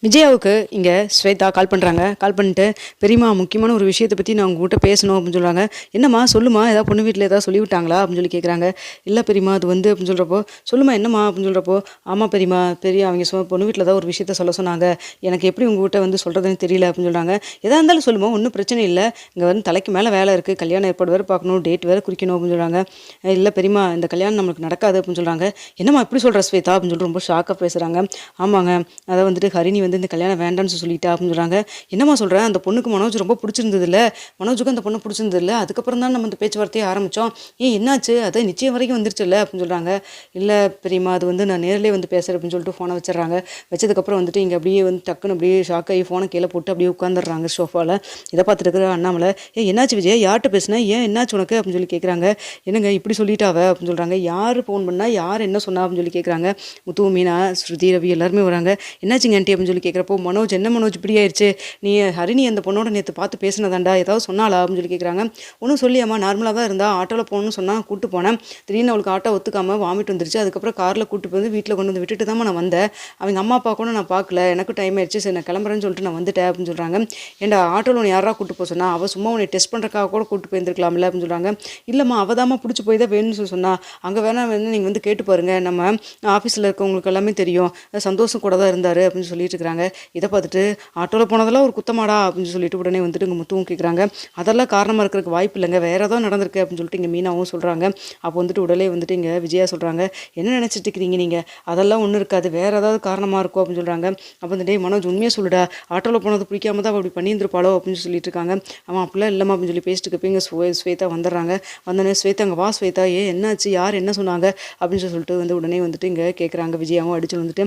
விஜயாவுக்கு இங்கே ஸ்வேதா கால் பண்ணுறாங்க. கால் பண்ணிட்டு, பெரியம்மா முக்கியமான ஒரு விஷயத்தை பற்றி நான் உங்ககிட்ட பேசணும் அப்படின்னு சொல்கிறாங்க. என்னம்மா சொல்லுமா, ஏதாவது பொண்ணு வீட்டில் ஏதாவது சொல்லிவிட்டாங்களா அப்படின்னு சொல்லி கேட்குறாங்க. இல்லை பெரியம்மா அது வந்து அப்படின்னு சொல்கிறப்போ, சொல்லுமா என்னம்மா அப்படின்னு சொல்கிறப்போ, ஆமாம் பெரியம்மா அவங்க பொண்ணு வீட்டில் ஏதாவது ஒரு விஷயத்த சொல்ல சொன்னாங்க. எனக்கு எப்படி உங்ககிட்ட வந்து சொல்கிறதுன்னு தெரியல அப்படின்னு சொல்கிறாங்க. எதாக இருந்தாலும் சொல்லுமா, ஒன்றும் பிரச்சனை இல்லை. இங்கே வந்து தலைக்கு மேலே வேலை இருக்குது, கல்யாணம் ஏற்பாடு வேறு பார்க்கணும், டேட் வேறு குறிக்கணும் அப்படின்னு சொல்கிறாங்க. இல்லை பெரியம்மா இந்த கல்யாணம் நம்மளுக்கு நடக்காது அப்படின்னு சொல்கிறாங்க. என்னம்மா இப்படி சொல்கிற ஸ்வேதா அப்படின்னு சொல்லிட்டு ரொம்ப ஷாக்காக பேசுகிறாங்க. ஆமாங்க, அதை வந்துட்டு ஹரிணி வந்து இந்த கல்யாணம் வேண்டான்னு சொல்லிட்டா அப்படின்னு சொல்கிறாங்க. என்னம்மா சொல்கிறேன், அந்த பொண்ணுக்கு மனோஜ் ரொம்ப பிடிச்சிருந்தது இல்லை, மனோஜுக்கும் அந்த பொண்ணு பிடிச்சிருந்தது இல்லை, அதுக்கப்புறம் தான் நம்ம இந்த பேச்சுவார்த்தையை ஆரம்பித்தோம். என்னாச்சு, அதை நிச்சயம் வரைக்கும் வந்துருச்சு இல்லை அப்படின்னு சொல்கிறாங்க. இல்லை பெரியம்மா அது வந்து நான் நேரிலே வந்து பேசுகிறேன் அப்படின்னு சொல்லிட்டு ஃபோனை வச்சிடறாங்க. வச்சதுக்கப்புறம் வந்துட்டு இங்கே அப்படியே வந்து டக்குன்னு அப்படியே ஷாக் ஆகி ஃபோனை கீழே போட்டு அப்படியே உட்காந்துடுறாங்க சோஃபாவில். இதை பார்த்துட்டு இருக்கிற அண்ணாமலை, என்னாச்சு விஜய், யார்கிட்ட பேசினேன், என்னாச்சு உனக்கு அப்படின்னு சொல்லி கேட்குறாங்க. என்னங்க இப்படி சொல்லிட்டாவ அப்படின்னு சொல்கிறாங்க. யார் ஃபோன் பண்ணால் யார் என்ன சொன்னா அப்படின்னு சொல்லி கேட்குறாங்க. முத்து, மீனா, ஸ்ருதி, ரவி எல்லாருமே வராங்க. என்னாச்சுங்க ஆண்டி அப்படின்னு சொல்லி கேட்குறப்போ, மனோஜ் என்ன மனோஜ் இப்படி ஆயிடுச்சு, நீ ஹரிணி அந்த பொண்ணோட நேற்று பார்த்து பேசினதாண்டா, ஏதாவது சொன்னாலா அப்படின்னு சொல்லி கேட்குறாங்க. ஒன்றும் சொல்லியாம்மா, நார்மலாக தான் இருந்தால் ஆட்டோவில் போகணும்னு சொன்னால் கூப்பிட்டு போனேன், திடீர்னு அவளுக்கு ஆட்டோ ஒத்துக்காமல் வாமிட் வந்துருச்சு, அதுக்கப்புறம் காரில் கூப்பிட்டு போய் வீட்டில் கொண்டு வந்து விட்டுட்டு தான் நான் வந்தேன், அவங்க அம்மா அப்பா கூட நான் பார்க்கல, எனக்கு டைம் ஆயிடுச்சு, சரி நான் கிளம்புறேன்னு சொல்லிட்டு நான் வந்துட்டேன் அப்படின்னு சொல்கிறாங்க. ஏன்டா ஆட்டோவில் உன்னை யாரா கூப்பிட்டு போக சொன்னா, அவள் சும்மா உன்னை டெஸ்ட் பண்ணுறக்காக கூட கூப்பிட்டு போயிருந்துருக்கலாம்ல அப்படின்னு சொல்கிறாங்க. இல்லைம்மா அவள் தாம்மா பிடிச்சி போய் தான் வேணும்னு சொல்லி சொன்னா, அங்கே வேணால் நீங்கள் வந்து கேட்டு பாருங்கள், நம்ம ஆஃபீஸில் இருக்கவங்களுக்கு எல்லாமே தெரியும், சந்தோஷம் கூட தான் இருந்தார் அப்படின்னு சொல்லிட்டு இருக்கிறாங்க. இதை பார்த்துட்டு ஆட்டோவில் போனதெல்லாம் ஒரு குத்தமாடா அப்படின்னு சொல்லிட்டு உடனே வந்துட்டு இங்கே முத்துவும் கேட்குறாங்க. அதெல்லாம் காரணமாக இருக்கிறதுக்கு வாய்ப்பு இல்லைங்க, வேறு ஏதோ நடந்திருக்கு அப்படின்னு சொல்லிட்டு இங்கே மீனாவும் சொல்கிறாங்க. அப்போ வந்துட்டு உடனே வந்துட்டு இங்கே விஜயா சொல்கிறாங்க, என்ன நினச்சிட்டு இருக்கிறீங்க நீங்கள், அதெல்லாம் ஒன்றும் இருக்காது, வேறு ஏதாவது காரணமாக இருக்கும் அப்படின்னு சொல்கிறாங்க. அப்போ வந்துட்டு மனோஜ் உண்மையாக சொல்லுடா, ஆட்டோவில் போனது பிடிக்காம தான் அப்படி பண்ணியிருந்திருப்பாளோ அப்படின்னு சொல்லிட்டு இருக்காங்க. அவன் அப்படிலாம் இல்லைம்மா அப்படின்னு சொல்லி பேசிட்டு இருக்கப்போ இங்கே ஸ்வேதா வந்துடுறாங்க. வந்தோடனே ஸ்வேதா அங்கே வா ஸ்வேதா, என்னாச்சு, யார் என்ன சொன்னாங்க அப்படின்னு சொல்லிட்டு வந்து உடனே வந்துட்டு இங்கே கேட்குறாங்க. விஜயாவும் அடிச்சு வந்துட்டு,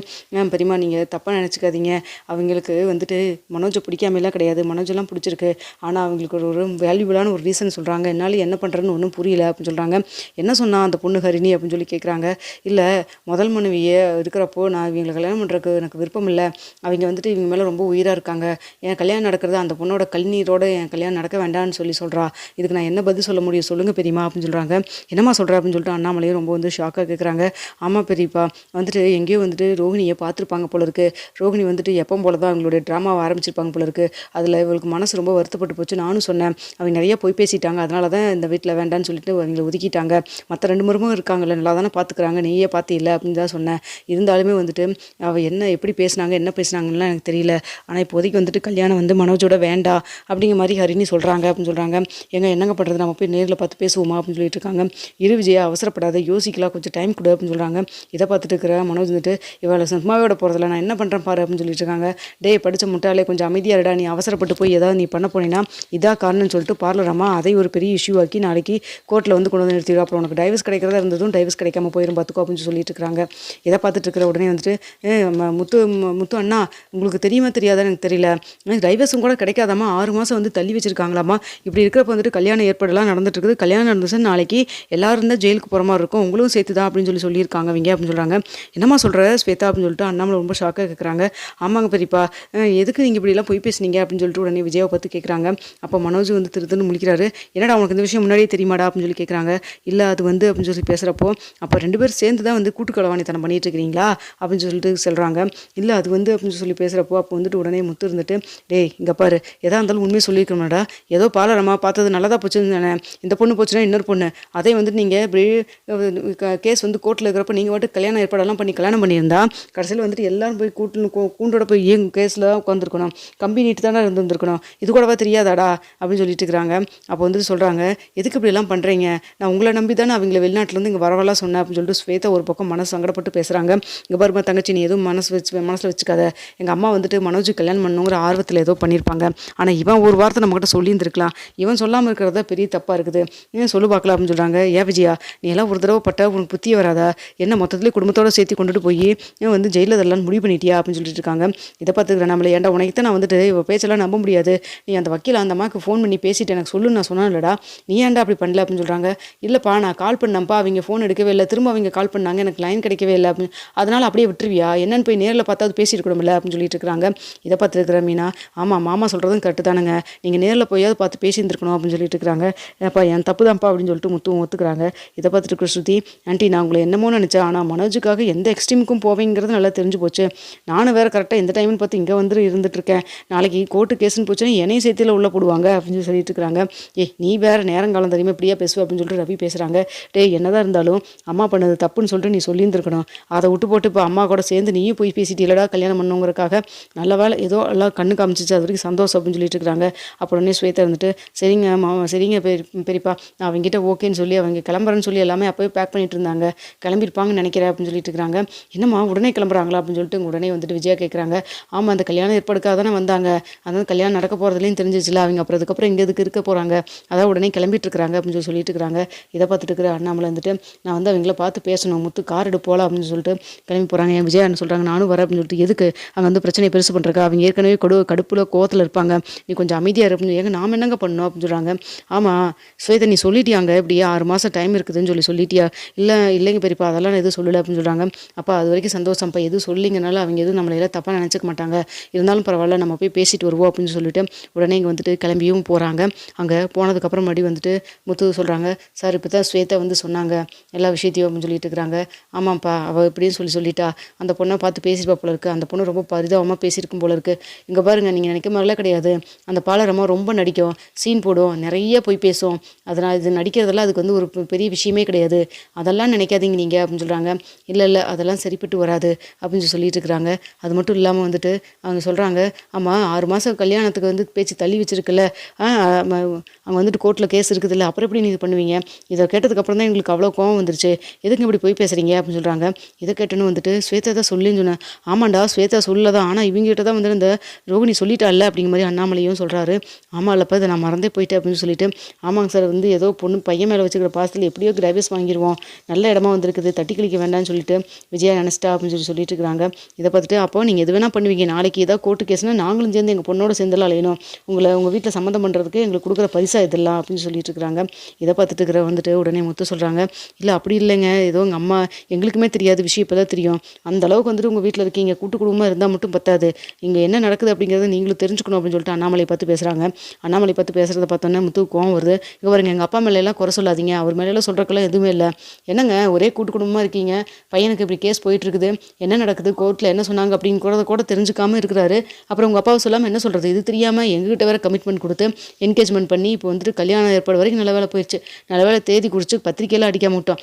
பெரியம்மா நீங்கள் தப்பாக நினச்சிக்காதீங்க, அவங்களுக்கு வந்துட்டு மனோஜை பிடிக்காமலாம் கிடையாது, மனோஜெல்லாம் பிடிச்சிருக்கு, ஆனால் அவங்களுக்கு ஒரு வேல்யூபிளான ஒரு ரீசன் சொல்கிறாங்க, என்னால் என்ன பண்ணுறதுன்னு ஒன்றும் புரியல அப்படின்னு சொல்கிறாங்க. என்ன சொன்னால் அந்த பொண்ணு ஹரிணி அப்படின்னு சொல்லி கேட்குறாங்க. இல்லை முதல் மனைவியை இருக்கிறப்போ நான் இவங்களை கல்யாணம் பண்ணுறதுக்கு எனக்கு விருப்பம் இல்லை, அவங்க வந்துட்டு இவங்க மேலே ரொம்ப உயிராக இருக்காங்க, என் கல்யாணம் நடக்கிறது அந்த பொண்ணோட கல்நீரோட என் கல்யாணம் நடக்க வேண்டாம்னு சொல்கிறா, இதுக்கு நான் என்ன பதில் சொல்ல முடியும் சொல்லுங்கள் பெரியம்மா அப்படின்னு சொல்கிறாங்க. என்னம்மா சொல்கிற அப்படின்னு சொல்லிட்டு அண்ணாமலையும் ரொம்ப வந்து ஷாக்காக கேட்குறாங்க. ஆமாம் பெரியப்பா, வந்துட்டு எங்கேயோ வந்துட்டு ரோஹிணியை பார்த்துருப்பாங்க போல இருக்குது, ரோஹிணி வந்துட்டு எப்போ போல தான் அவங்களுடைய ட்ராமாவை ஆரம்பிச்சிருப்பாங்க போல இருக்குது, அதில் இவளுக்கு மனசு ரொம்ப வருத்தப்பட்டு போச்சு, நானும் சொன்னேன், அவங்க நிறையா போய் பேசிட்டாங்க, அதனால தான் இந்த வீட்டில் வேண்டான்னு சொல்லிட்டு அவங்களை ஒதுக்கிட்டாங்க, மற்ற 2 மருமகளும் இருக்காங்கல்ல நல்லா தானே பார்த்துக்கிறாங்க, நீயே பார்த்து இல்லை அப்படின்னு தான் சொன்னேன், இருந்தாலுமே வந்துட்டு அவள் என்ன எப்படி பேசினாங்க என்ன பேசினாங்கலாம் எனக்கு தெரியல, ஆனால் இப்போதைக்கு வந்துட்டு கல்யாணம் வந்து மனோஜோட வேண்டாம் அப்படிங்கிற மாதிரி ஹரிணி சொல்கிறாங்க அப்படின்னு சொல்கிறாங்க. என்னங்க பண்ணுறது, நம்ம போய் நேரில் பார்த்து பேசுவோமா அப்படின்னு சொல்லிட்டு இருக்காங்க. இரு விஜயா அவசரப்படாத, யோசிக்கலாம், கொஞ்சம் டைம் கொடு அப்படின்னு சொல்கிறாங்க. இதை பார்த்துட்டு இருக்கிற மனோஜ் வந்துட்டு, இவளை சும்மாவோட போகிறதில்ல, நான் என்ன பண்ணுறேன் பாரு அப்படின்னு சொல்லிட்டு இருக்காங்க. டே படித்த முட்டாளே கொஞ்சம் அமைதியாக இருடா, நீ அவசரப்பட்டு போய் ஏதாவது நீ பண்ண போனீங்கன்னா இதாக காரணம்னு சொல்லிட்டு பார்லர் அம்மா அதை ஒரு பெரிய இஷ்யூ ஆக்கி நாளைக்கு கோர்ட்டில் வந்து கொண்டு வந்து நிறுத்திடும், அப்புறம் உனக்கு டைவர்ஸ் கிடைக்கிறதா இருந்ததும் டைவர்ஸ் கிடைக்காம போயிடும் பார்த்துக்கோ அப்படின்னு சொல்லிட்டு இருக்காங்க. இதை பார்த்துட்டு இருக்கிற உடனே வந்துட்டு, முத்து அண்ணா உங்களுக்கு தெரியுமா தெரியாதான்னு எனக்கு தெரியல, டைவர்ஸும் கூட கிடைக்காதாமா, 6 மாதம் வந்து தள்ளி வச்சிருக்காங்களாமா, இப்படி இருக்கிறப்ப வந்துட்டு கல்யாணம் ஏற்பாடெல்லாம் நடந்துட்டு இருக்குது, கல்யாணம் நடந்துச்சு நாளைக்கு எல்லாரும் தான் ஜெயிலுக்கு போகிற மாதிரி இருக்கும், உங்களும் சேர்த்து தான் அப்படின்னு சொல்லியிருக்காங்க அவங்க அப்படின்னு சொல்கிறாங்க. என்னம்மா சொல்கிற ஸ்வேதா அப்படின்னு சொல்லிட்டு அண்ணாமலை ரொம்ப ஷாக்காக கேட்குறாங்க. ஆமாங்க பெரியப்பா, எதுக்கு நீங்கள் இப்படிலாம் போய் பேசுனீங்க அப்படின்னு சொல்லிட்டு உடனே விஜயாவை பார்த்து கேட்குறாங்க. அப்போ மனோஜ் வந்து திருத்துன்னு முழிக்கிறாரு. என்னடா உனக்கு இந்த விஷயம் முன்னாடியே தெரியுமாடா அப்படின்னு சொல்லி கேட்குறாங்க. இல்லை அது வந்து அப்படின்னு சொல்லி பேசுகிறப்போ, அப்போ 2 பேரும் சேர்ந்து தான் வந்து கூட்டுக்களவாணித்தனம் பண்ணிட்டு இருக்கிறீங்களா அப்படின்னு சொல்லிட்டு சொல்கிறாங்க. இல்லை அது வந்து அப்படின்னு சொல்லி பேசுகிறப்போ அப்போ வந்துட்டு உடனே முத்து இருந்துட்டு, டேய் இங்கே பாரு, எதா இருந்தாலும் உண்மையை சொல்லியிருக்கணும்டா, ஏதோ பாலரமா பார்த்தது நல்லதாக போச்சுன்னு தானே, இந்த பொண்ணு போச்சுன்னா இன்னொரு பொண்ணு, அதே வந்துட்டு நீங்கள் இப்படி கேஸ் வந்து கோர்ட்டில் இருக்கிறப்ப நீங்கள் வந்துட்டு கல்யாணம் ஏற்பாடெல்லாம் பண்ணி கல்யாணம் பண்ணியிருந்தா கடைசியில் வந்துட்டு எல்லாரும் போய் கூண்டோட போய் கேஸில் உட்காந்துருக்கணும், கம்பி நீட்டு தானே இருந்துருக்கணும், இது கூடவா தெரியாதாடா அப்படின்னு சொல்லிட்டு இருக்கிறாங்க. அப்போ வந்துட்டு சொல்கிறாங்க, எதுக்கு இப்படி எல்லாம் பண்ணுறீங்க, நான் உங்களை நம்பி தானே அவங்கள வெளிநாட்டிலேருந்து இங்கே வரவெல்லாம் சொன்னேன் அப்படின்னு சொல்லிட்டு ஸ்வேதா ஒரு பக்கம் மனசு சங்கடப்பட்டு பேசுகிறாங்க. இங்கே பாருமா தங்கச்சி, நீ எதுவும் மனசில் வச்சுக்காத, எங்கள் அம்மா வந்துட்டு மனோஜ் கல்யாணம் பண்ணுங்கிற ஆர்வத்தில் ஏதோ பண்ணியிருப்பாங்க, ஆனால் இவன் ஒரு வார்த்தை நம்மகிட்ட சொல்லியிருந்துருக்கலாம், இவன் சொல்லாமல் இருக்கிறதா பெரிய தப்பாக இருக்குது, ஏன் சொல்லு பார்க்கலாம் அப்படின்னு சொல்கிறாங்க. விஜயா, நீ எல்லாம் ஒரு தடவை பட்ட உனக்கு புத்தியே வராதா, என்ன மொத்தத்துலேயே குடும்பத்தோடு சேர்த்து கொண்டுட்டு போய் வந்து ஜெயிலில் இதெல்லாம் முடிவு பண்ணிட்டியா அப்படின்னு சொல்லிட்டு இருக்காங்க. இதை பார்த்துக்கிறேன் நம்மளை, ஏன்டா உனக்கு தான் நான் வந்துட்டு இவ பேச்செல்லாம் நம்ப முடியாது, நீ அந்த வக்கீல் அந்த அம்மாவுக்கு ஃபோன் பண்ணி பேசிட்டு எனக்கு சொல்லுன்னு நான் சொன்னேன் இல்லடா, நீ ஏன்டா அப்படி பண்ணல அப்படின்னு சொல்கிறாங்க. இல்லைப்பா நான் கால் பண்ணப்பா, அவங்க ஃபோன் எடுக்கவே இல்லை, திரும்ப அவங்க கால் பண்ணாங்க, எனக்கு லைன் கிடைக்கவே இல்லை அப்படின்னு, அதனால் அப்படியே விட்டுருவியா, என்னன்னு போய் நேரில் பார்த்தா பேசியிருக்கணும்ல அப்படின்னு சொல்லிட்டு இருக்கிறாங்க. இதை பார்த்துருக்குற மீனா, ஆமாம் மாமா சொல்கிறதும் கரெக்டு தானுங்க, நீங்கள் நேரில் போயாவது பார்த்து பேசியிருந்துருக்கணும் அப்படின்னு சொல்லிட்டு இருக்கிறாங்க. ஏப்பா என் தப்பு தான்ப்பா அப்படின்னு சொல்லிட்டு முத்துவும் ஒத்துக்கிறாங்க. இதை பார்த்துட்டு இருக்கிற ஸ்ருதி, ஆண்டி நான் உங்களை என்னமோ நினச்சேன், ஆனால் மனோஜுக்காக எந்த எக்ஸ்ட்ரீமுக்கும் போவீங்கிறது நல்லா தெரிஞ்சு போச்சு, நானும் வேறு கரெக்டாக இந்த டைம்னு பார்த்து இங்கே வந்து இருந்துட்டுருக்கேன். நாளைக்கு கோர்ட்டு கேஸ்ன்னு போச்சுன்னா என்னையும் சேர்த்துல உள்ளே போடுவாங்க அப்படின்னு சொல்லிட்டு இருக்கிறாங்க. நீ வேறு நேரங்காலம் தெரியுமா இப்படியா பேசுவ அப்படின்னு சொல்லிட்டு ரவி பேசுகிறாங்க. டேய் என்னதான் இருந்தாலும் அம்மா பண்ணது தப்புன்னு சொல்லிட்டு நீ சொல்லியிருந்துருக்கணும். அதை விட்டு போட்டு இப்போ அம்மா கூட சேர்ந்து நீயும் போய் பேசிட்டீலடா கல்யாணம் பண்ணுங்கிறக்காக. நல்ல வேலை ஏதோ எல்லாம் கண்ணு காமிச்சிச்சு, அது வரைக்கும் சந்தோஷம் அப்படின்னு சொல்லிட்டு இருக்கிறாங்க. அப்புறம் உடனே ஸ்வேதா இருந்துட்டு சரிங்க சரிங்க பெரியப்பா நான் அவங்ககிட்ட ஓகேன்னு சொல்லி அவங்க கிளம்புறேன்னு சொல்லி எல்லாமே அப்போயே பேக் பண்ணிட்டு இருந்தாங்க, கிளம்பியிருப்பாங்கன்னு நினைக்கிறேன் அப்படின்னு சொல்லிட்டு இருக்கிறாங்க. என்னம்மா உடனே கிளம்புறாங்களா அப்படின்னு சொல்லிட்டு உடனே வந்துட்டு விஜயா கேட்குறாங்க. ஆமாம் அந்த கல்யாணம் ஏற்பாடுக்காக தானே வந்தாங்க, அதாவது கல்யாணம் நடக்க போகிறதுலையும் தெரிஞ்சிச்சுல அவங்க, அப்புறம் அதுக்கப்புறம் இங்கே எதுக்கு இருக்க போகிறாங்க, அதான் உடனே கிளம்பிட்டு இருக்கிறாங்க அப்படின்னு சொல்லிட்டு இருக்கிறாங்க. இதை பார்த்துட்டு இருக்கிற அண்ணாமலை வந்துட்டு நான் வந்து அவங்கள பார்த்து பேசணும், முத்து கார் எடு போகலாம் அப்படின்னு சொல்லிட்டு கிளம்பி போகிறாங்க. என் விஜயா என்ன சொல்கிறாங்க, நானும் வரேன் அப்படின்னு சொல்லிட்டு. எதுக்கு அங்கே வந்து பிரச்சனையை பெருசு பண்ணுறக்கா, அவங்க ஏற்கனவே கடுப்பில் கோவத்தில் இருப்பாங்க, நீ கொஞ்சம் அமைதியாக இருப்பீங்க. ஏங்க நாம் என்னங்க பண்ணோம் அப்படின்னு சொல்கிறாங்க. ஆமாம் ஸ்வேதா நீ சொல்லிட்டியாங்க இப்படியா 6 மாதம் டைம் இருக்குதுன்னு சொல்லிட்டியா. இல்லைங்க பெரியப்பா அதெல்லாம் நான் எதுவும் சொல்லலை அப்படின்னு சொல்கிறாங்க. அப்போ அது வரைக்கும் சந்தோஷம்ப்பா, எதுவும் சொல்லிங்கனால அவங்க எதுவும் நம்மளை எல்லாம் தப்பாக நினச்சிக்க மாட்டாங்க, இருந்தாலும் பரவாயில்ல நம்ம போய் பேசிட்டு வருவோம் அப்படின்னு சொல்லிட்டு உடனே இங்கே வந்துட்டு கிளம்பியும் போகிறாங்க. அங்கே போனதுக்கப்புறம் மறுபடி வந்துட்டு முத்து சொல்கிறாங்க, சார் இப்போ தான் ஸ்வேதா வந்து சொன்னாங்க எல்லா விஷயத்தையும் அப்படின்னு சொல்லிட்டு இருக்கிறாங்க. ஆமாம்ப்பா அவள் இப்படின்னு சொல்லிட்டா, அந்த பொண்ணை பார்த்து பேசியிருப்பா போல இருக்குது, அந்த பொண்ணு ரொம்ப பரிதாபமாக பேசியிருக்கும் போல இருக்குது. இங்கே பாருங்கள் நீங்கள் நினைக்க மாதிரிலாம் கிடையாது, அந்த பாலரமாக ரொம்ப நடிக்கும், சீன் போடும், நிறைய போய் பேசும், அதனால் இது நடிக்கிறதெல்லாம் அதுக்கு வந்து ஒரு பெரிய விஷயமே கிடையாது, அதெல்லாம் நினைக்காதீங்க நீங்கள் அப்படின்னு சொல்கிறாங்க. இல்லை அதெல்லாம் சரிப்பட்டு வராது அப்படின்னு சொல்லிட்டு இருக்கிறாங்க. அது மட்டும் இல்லாமல் வந்துட்டு அவங்க சொல்கிறாங்க, ஆமாம் 6 மாதம் கல்யாணத்துக்கு வந்து பேச்சு தள்ளி வச்சிருக்குல்ல, அங்கே வந்துட்டு கோர்ட்டில் கேஸ் இருக்குதுல்ல, அப்புறம் எப்படி நீங்கள் பண்ணுவீங்க, இதை கேட்டதுக்கப்புறம் தான் எங்களுக்கு அவ்வளோ கோவம் வந்துருச்சு, எதுக்கு இப்படி போய் பேசுகிறீங்க அப்படின்னு சொல்கிறாங்க. இதை கேட்டுன்னு வந்துட்டு ஸ்வேதா தான் சொல்லின்னு சொன்னேன். ஆமாண்டா ஸ்வேதா சொல்லதான், ஆனால் இவங்ககிட்ட தான் வந்து இந்த ரோகிணி சொல்லிட்டால அப்படிங்கிற மாதிரி அண்ணாமலையும் சொல்கிறாரு. ஆமாம் இல்லைப்பா இதை நான் மறந்தே போயிட்டேன் அப்படின்னு சொல்லிட்டு, ஆமாங்க சார் வந்து ஏதோ பொண்ணு பையன் மேலே வச்சுக்கிற பாசத்தில் எப்படியோ கிராவியஸ் வாங்கிடுவோம், நல்ல இடமா வந்திருக்குது, தட்டி கழிக்க வேண்டாம்னு சொல்லிட்டு விஜயா நினச்சிட்டா அப்படின்னு சொல்லிட்டு இருக்கிறாங்க. இதை பார்த்துட்டு அப்போ நீங்கள் எது வேணால் பண்ணுவீங்க, நாளைக்கு ஏதாவது கோர்ட்டு கேஸ்னால் நாங்களும் சேர்ந்து எங்கள் பொண்ணோட சேர்ந்தெல்லாம் அலையணும், உங்கள் வீட்டில் சம்மந்தம் பண்ணுறதுக்கு எங்களுக்கு கொடுக்குற பரிசா இதெல்லாம் அப்படின்னு சொல்லிட்டு இருக்கிறாங்க. இதை பார்த்துட்டு இருக்கிற வந்துட்டு உடனே முத்து சொல்கிறாங்க, இல்லை அப்படி இல்லைங்க, ஏதோ உங்கள் அம்மா எங்களுக்குமே தெரியாத விஷயம் இப்போ தான் தெரியும், அந்த அளவுக்கு வந்துட்டு உங்கள் வீட்டில் இருக்கீங்க, கூட்டு குடும்பமாக இருந்தால் மட்டும் பத்தாது, இங்கே என்ன நடக்குது அப்படிங்கிறத நீங்களும் தெரிஞ்சுக்கணும் அப்படின்னு சொல்லிட்டு அண்ணாமலை பார்த்து பேசுகிறாங்க. அண்ணாமலை பார்த்து பேசுகிறத பார்த்தோன்னே முத்து கோவம் வருது. இங்கே பாருங்க எங்கள் அப்பா மேலே எல்லாம் குறை சொல்லாதீங்க, அவர் மேலெல்லாம் சொல்கிறக்கெல்லாம் எதுவுமே இல்லை, என்னங்க ஒரே கூட்டு குடும்பமாக இருக்கீங்க, பையனுக்கு இப்படி கேஸ் போயிட்டுருக்குது, என்ன நடக்குது கோர்ட்டில் என்ன சொன்னாங்க அப்படின்னு கூட தெரிஞ்சுக்காமல் இருக்கிறாரு, அப்புறம் உங்கள் அப்பாவை சொல்லாமல் என்ன சொல்கிறது, இது தெரியாமல் எங்ககிட்ட வேறு கமிட்மெண்ட் கொடுத்து என்கேஜ்மெண்ட் பண்ணி இப்போ வந்துட்டு கல்யாணம் ஏற்பாடு வரைக்கும் நல்ல வேலை போயிடுச்சு, நல்ல வேலை தேதி குறித்து பத்திரிக்கையெல்லாம் அடிக்காம விட்டோம்,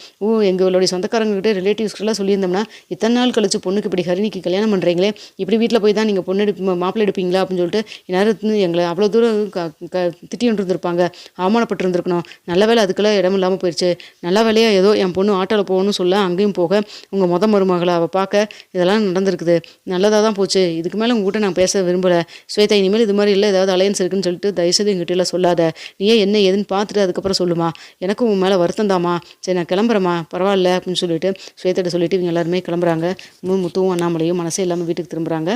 எங்களுடைய சொந்தக்காரங்ககிட்ட ரிலேட்டிவ்ஸ்க்கெல்லாம் சொல்லியிருந்தோம்னா இத்தனை நாள் கழிச்சு பொண்ணுக்கு இப்படி ஹரிணிக்கு கல்யாணம் பண்ணுறீங்களே, இப்படி வீட்டில் போய் தான் நீங்கள் பொண்ணு மாப்பிள்ளை எடுப்பீங்களா அப்படின்னு சொல்லிட்டு இந்நேரத்து எங்களை அவ்வளோ தூரம் திட்டிட்டு இருந்திருப்பாங்க, அவமானப்பட்டு இருந்திருக்கணும், நல்ல வேலை அதுக்கெல்லாம் இடம் இல்லாமல் போயிடுச்சு, நல்ல வேலையாக ஏதோ என் பொண்ணு ஆட்டோவில் போகணும்னு சொல்ல அங்கேயும் போக உங்கள் மருமகளை அவள் பார்க்க இதெல்லாம் நடந்திருக்குது, நல்லதாக தான் போச்சு, இதுக்கு மேலே உங்கள்கிட்ட நான் பேச விரும்பலை, ஸ்வேதா இனிமேல் இது மாதிரி இல்லை ஏதாவது அலையன்ஸ் இருக்குன்னு சொல்லிட்டு தயவுசெய்து எங்கிட்ட எல்லாம் சொல்லாத, நீயே என்ன ஏதுன்னு பார்த்துட்டு அதுக்கப்புறம் சொல்லுமா, எனக்கும் உன் மேலே வருத்தம் தாம்மா, சரி நான் கிளம்புறேம்மா பரவாயில்ல அப்படின்னு சொல்லிட்டு ஸ்வேதாட்ட சொல்லிட்டு இவங்க எல்லாருமே கிளம்புறாங்க. முத்துவும் அண்ணாமலையும் மனசே இல்லாமல் வீட்டுக்கு திரும்புகிறாங்க.